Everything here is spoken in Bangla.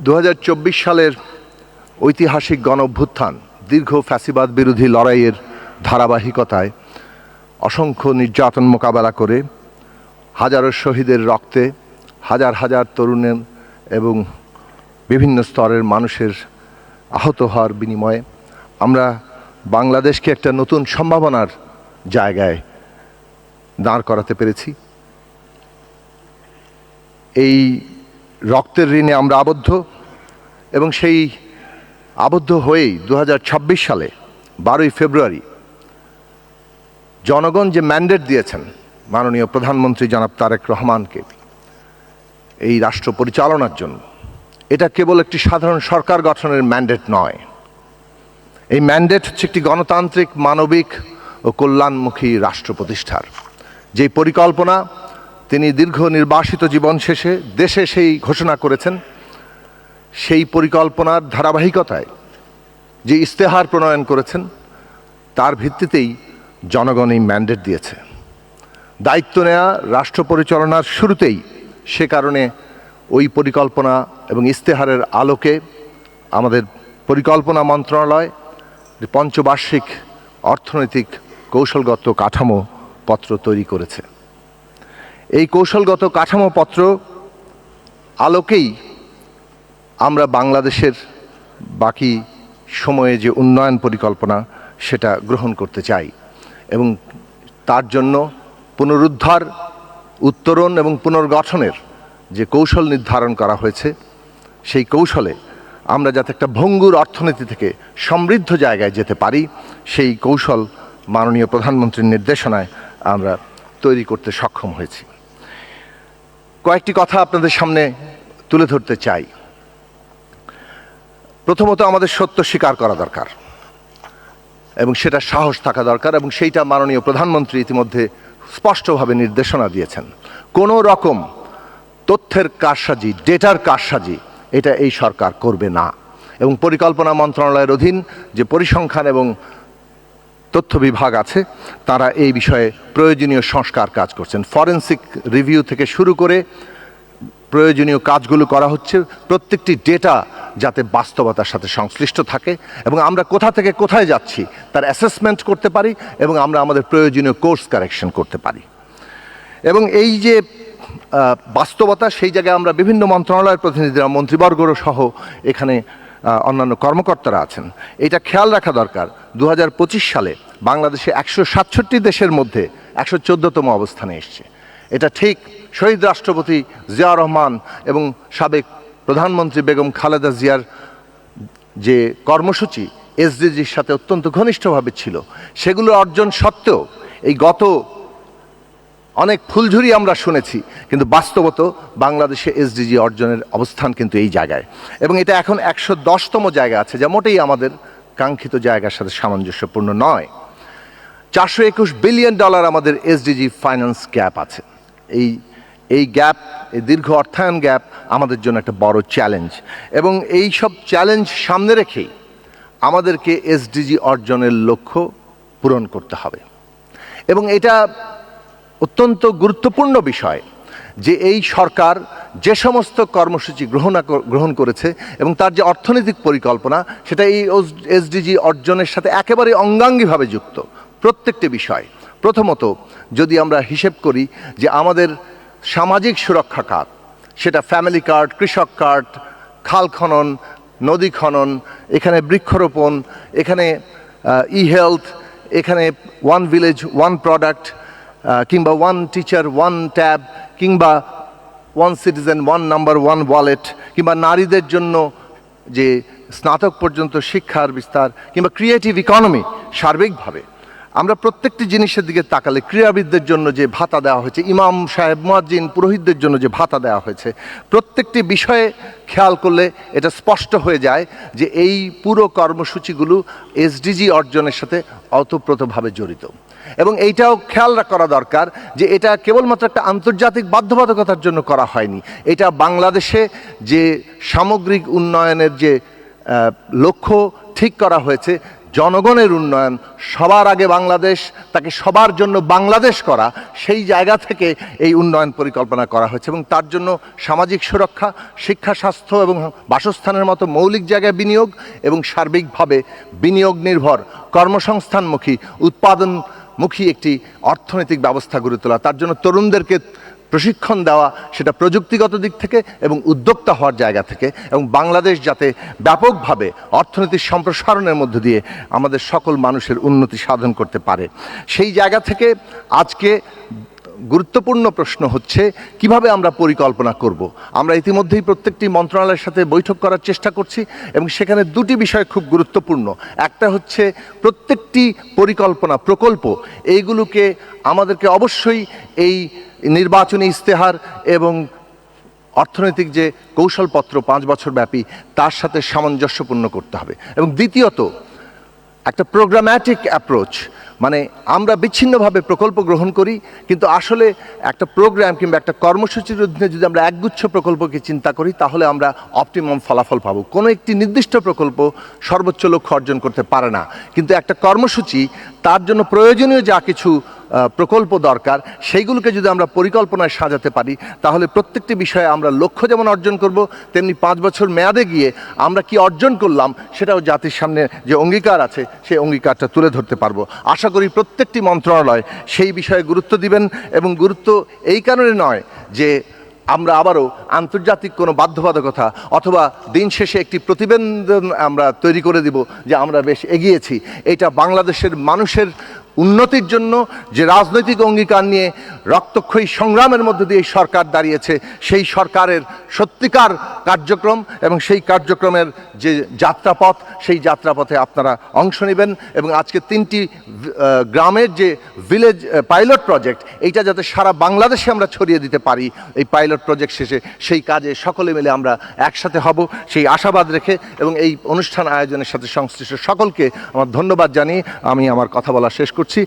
2024 সালের ঐতিহাসিক গণঅভ্যুত্থান দীর্ঘ ফ্যাসিবাদ বিরোধী লড়াইয়ের ধারাবাহিকতায় অসংখ্য নির্যাতন মোকাবেলা করে হাজারো শহীদের রক্তে হাজার হাজার তরুণের এবং বিভিন্ন স্তরের মানুষের আহত হওয়ার বিনিময়ে আমরা বাংলাদেশকে একটা নতুন সম্ভাবনার জায়গায় দাঁড় করাতে পেরেছি। এই রক্তের ঋণে আমরা আবদ্ধ এবং সেই আবদ্ধ হয়েই 2026 সালে 12ই ফেব্রুয়ারি জনগণ যে ম্যান্ডেট দিয়েছেন মাননীয় প্রধানমন্ত্রী জনাব তারেক রহমানকে এই রাষ্ট্র পরিচালনার জন্য, এটা কেবল একটি সাধারণ সরকার গঠনের ম্যান্ডেট নয়। এই ম্যান্ডেট হচ্ছে একটি গণতান্ত্রিক, মানবিক ও কল্যাণমুখী রাষ্ট্র প্রতিষ্ঠার যেই পরিকল্পনা তিনি দীর্ঘ নির্বাসিত জীবন শেষে দেশে সেই ঘোষণা করেছেন। সেই পরিকল্পনার ধারাবাহিকতায় যে ইস্তেহার প্রণয়ন করেছেন তার ভিত্তিতেই জনগণ এই ম্যান্ডেট দিয়েছে। দায়িত্ব নেওয়া রাষ্ট্র পরিচালনার শুরুতেই সে কারণে ওই পরিকল্পনা এবং ইস্তেহারের আলোকে আমাদের পরিকল্পনা মন্ত্রণালয় পঞ্চবার্ষিক অর্থনৈতিক কৌশলগত কাঠামো পত্র তৈরি করেছে। এই কৌশলগত কাঠামো পত্র আলোকেই আমরা বাংলাদেশের বাকি সময়ে যে উন্নয়ন পরিকল্পনা সেটা গ্রহণ করতে চাই এবং তার জন্য পুনরুদ্ধার, উত্তরণ এবং পুনর্গঠনের যে কৌশল নির্ধারণ করা হয়েছে সেই কৌশলে আমরা যাতে একটা ভঙ্গুর অর্থনীতি থেকে সমৃদ্ধ জায়গায় যেতে পারি সেই কৌশল মাননীয় প্রধানমন্ত্রীর নির্দেশনায় আমরা তৈরি করতে সক্ষম হয়েছি। কয়েকটি কথা আপনাদের সামনে তুলে ধরতে চাই। প্রথমত আমাদের সত্য স্বীকার করা দরকার এবং সেটা সাহস থাকা দরকার এবং সেইটা মাননীয় প্রধানমন্ত্রী ইতিমধ্যে স্পষ্টভাবে নির্দেশনা দিয়েছেন। কোনো রকম তথ্যের কারসাজি, ডেটার কারসাজি এটা এই সরকার করবে না এবং পরিকল্পনা মন্ত্রণালয়ের অধীন যে পরিসংখ্যান এবং তথ্য বিভাগ আছে তারা এই বিষয়ে প্রয়োজনীয় সংস্কার কাজ করছেন। ফরেনসিক রিভিউ থেকে শুরু করে প্রয়োজনীয় কাজগুলো করা হচ্ছে, প্রত্যেকটি ডেটা যাতে বাস্তবতার সাথে সংশ্লিষ্ট থাকে এবং আমরা কোথা থেকে কোথায় যাচ্ছি তার অ্যাসেসমেন্ট করতে পারি এবং আমরা আমাদের প্রয়োজনীয় কোর্স কারেকশন করতে পারি। এবং এই যে বাস্তবতা সেই জায়গায় আমরা বিভিন্ন মন্ত্রণালয়ের প্রতিনিধিরা, মন্ত্রীবর্গ সহ এখানে অন্যান্য কর্মকর্তারা আছেন। এটা খেয়াল রাখা দরকার 2025 সালে বাংলাদেশে 167 দেশের মধ্যে 114তম অবস্থানে এসছে। এটা ঠিক শহীদ রাষ্ট্রপতি জিয়া রহমান এবং সাবেক প্রধানমন্ত্রী বেগম খালেদা জিয়ার যে কর্মসূচি এসডিজির সাথে অত্যন্ত ঘনিষ্ঠভাবে ছিল সেগুলো অর্জন সত্ত্বেও এই গত অনেক ফুলঝুরি আমরা শুনেছি, কিন্তু বাস্তবত বাংলাদেশে এসডিজি অর্জনের অবস্থান কিন্তু এই জায়গায় এবং এটা এখন 110তম জায়গা আছে, যা মোটেই আমাদের কাঙ্ক্ষিত জায়গার সাথে সামঞ্জস্যপূর্ণ নয়। $421 বিলিয়ন আমাদের এসডিজি ফাইন্যান্স গ্যাপ আছে। এই গ্যাপ, এই দীর্ঘ অর্থায়ন গ্যাপ আমাদের জন্য একটা বড় চ্যালেঞ্জ এবং এই সব চ্যালেঞ্জ সামনে রেখেই আমাদেরকে এসডিজি অর্জনের লক্ষ্য পূরণ করতে হবে এবং এটা অত্যন্ত গুরুত্বপূর্ণ বিষয় যে এই সরকার যে সমস্ত কর্মসূচি গ্রহণ করেছে এবং তার যে অর্থনৈতিক পরিকল্পনা সেটা এই এসডিজি অর্জনের সাথে একেবারে অঙ্গাঙ্গিভাবে যুক্ত প্রত্যেকটি বিষয়। প্রথমত যদি আমরা হিসেব করি যে আমাদের সামাজিক সুরক্ষা কার্ড, সেটা ফ্যামিলি কার্ড, কৃষক কার্ড, খাল খনন, নদী খনন, এখানে বৃক্ষরোপণ, এখানে ই হেলথ, এখানে ওয়ান ভিলেজ ওয়ান প্রোডাক্ট, কিংবা ওয়ান টিচার ওয়ান ট্যাব, কিংবা one citizen one number one wallet, কিংবা নারীদের জন্য যে স্নাতক পর্যন্ত শিক্ষার বিস্তার, কিংবা ক্রিয়েটিভ ইকোনমি, সার্বিকভাবে আমরা প্রত্যেকটি জিনিসের দিকে তাকালে ক্রীড়াবিদদের জন্য যে ভাতা দেওয়া হয়েছে, ইমাম সাহেব, মুয়াজ্জিন, পুরোহিতদের জন্য যে ভাতা দেওয়া হয়েছে, প্রত্যেকটি বিষয়ে খেয়াল করলে এটা স্পষ্ট হয়ে যায় যে এই পুরো কর্মসূচিগুলো এসডিজি অর্জনের সাথে ওতপ্রোতভাবে জড়িত এবং এইটাও খেয়াল করা দরকার যে এটা কেবলমাত্র একটা আন্তর্জাতিক বাধ্যবাধকতার জন্য করা হয়নি। এটা বাংলাদেশে যে সামগ্রিক উন্নয়নের যে লক্ষ্য ঠিক করা হয়েছে, জনগণের উন্নয়ন, সবার আগে বাংলাদেশ, তাকে সবার জন্য বাংলাদেশ করা, সেই জায়গা থেকে এই উন্নয়ন পরিকল্পনা করা হয়েছে। এবং তার জন্য সামাজিক সুরক্ষা, শিক্ষা, স্বাস্থ্য এবং বাসস্থানের মতো মৌলিক জায়গায় বিনিয়োগ এবং সার্বিকভাবে বিনিয়োগ নির্ভর, কর্মসংস্থানমুখী, উৎপাদনমুখী একটি অর্থনৈতিক ব্যবস্থা গড়ে তোলা, তার জন্য তরুণদেরকে প্রশিক্ষণ দেওয়া, সেটা প্রযুক্তিগত দিক থেকে এবং উদ্যোক্তা হওয়ার জায়গা থেকে, এবং বাংলাদেশ যাতে ব্যাপকভাবে অর্থনীতির সম্প্রসারণের মধ্য দিয়ে আমাদের সকল মানুষের উন্নতি সাধন করতে পারে। সেই জায়গা থেকে আজকে গুরুত্বপূর্ণ প্রশ্ন হচ্ছে কিভাবে আমরা পরিকল্পনা করব। আমরা ইতিমধ্যেই প্রত্যেকটি মন্ত্রণালয়ের সাথে বৈঠক করার চেষ্টা করছি এবং সেখানে দুটি বিষয় খুব গুরুত্বপূর্ণ। একটা হচ্ছে প্রত্যেকটি পরিকল্পনা, প্রকল্প, এইগুলোকে আমাদেরকে অবশ্যই এই নির্বাচনী ইস্তেহার এবং অর্থনৈতিক যে কৌশলপত্র 5 বছর ব্যাপী, তার সাথে সামঞ্জস্যপূর্ণ করতে হবে। এবং দ্বিতীয়ত, একটা প্রোগ্রাম্যাটিক অ্যাপ্রোচ, মানে আমরা বিচ্ছিন্নভাবে প্রকল্প গ্রহণ করি, কিন্তু আসলে একটা প্রোগ্রাম কিংবা একটা কর্মসূচির অধীনে যদি আমরা একগুচ্ছ প্রকল্পকে চিন্তা করি, তাহলে আমরা অপটিমাম ফলাফল পাবো। কোনো একটি নির্দিষ্ট প্রকল্প সর্বোচ্চ লক্ষ্য অর্জন করতে পারে না, কিন্তু একটা কর্মসূচি, তার জন্য প্রয়োজনীয় যা কিছু প্রকল্প দরকার, সেইগুলোকে যদি আমরা পরিকল্পনায় সাজাতে পারি, তাহলে প্রত্যেকটি বিষয়ে আমরা লক্ষ্য যেমন অর্জন করব, তেমনি 5 বছর মেয়াদে গিয়ে আমরা কি অর্জন করলাম সেটাও জাতির সামনে যে অঙ্গীকার আছে, সেই অঙ্গীকারটা তুলে ধরতে পারবো। আশা করি প্রত্যেকটি মন্ত্রণালয় সেই বিষয়ে গুরুত্ব দিবেন, এবং গুরুত্ব এই কারণে নয় যে আমরা আবারও আন্তর্জাতিক কোনো বাধ্যবাধকতা অথবা দিন শেষে একটি প্রতিবেদন আমরা তৈরি করে দিব যে আমরা বেশ এগিয়েছি। এটা বাংলাদেশের মানুষের উন্নতির জন্য যে রাজনৈতিক অঙ্গীকার নিয়ে রক্তক্ষয়ী সংগ্রামের মধ্যে দিয়ে এই সরকার দাঁড়িয়েছে, সেই সরকারের সত্যিকার কার্যক্রম এবং সেই কার্যক্রমের যে যাত্রাপথ, সেই যাত্রাপথে আপনারা অংশ নেবেন। এবং আজকে 3টি গ্রামের যে ভিলেজ পাইলট প্রজেক্ট, এইটা যাতে সারা বাংলাদেশে আমরা ছড়িয়ে দিতে পারি, এই পাইলট প্রজেক্ট শেষে সেই কাজে সকলে মিলে আমরা একসাথে হব, সেই আশাবাদ রেখে এবং এই অনুষ্ঠান আয়োজনের সাথে সংশ্লিষ্ট সকলকে আমার ধন্যবাদ জানিয়ে আমি আমার কথা বলা শেষ করছি।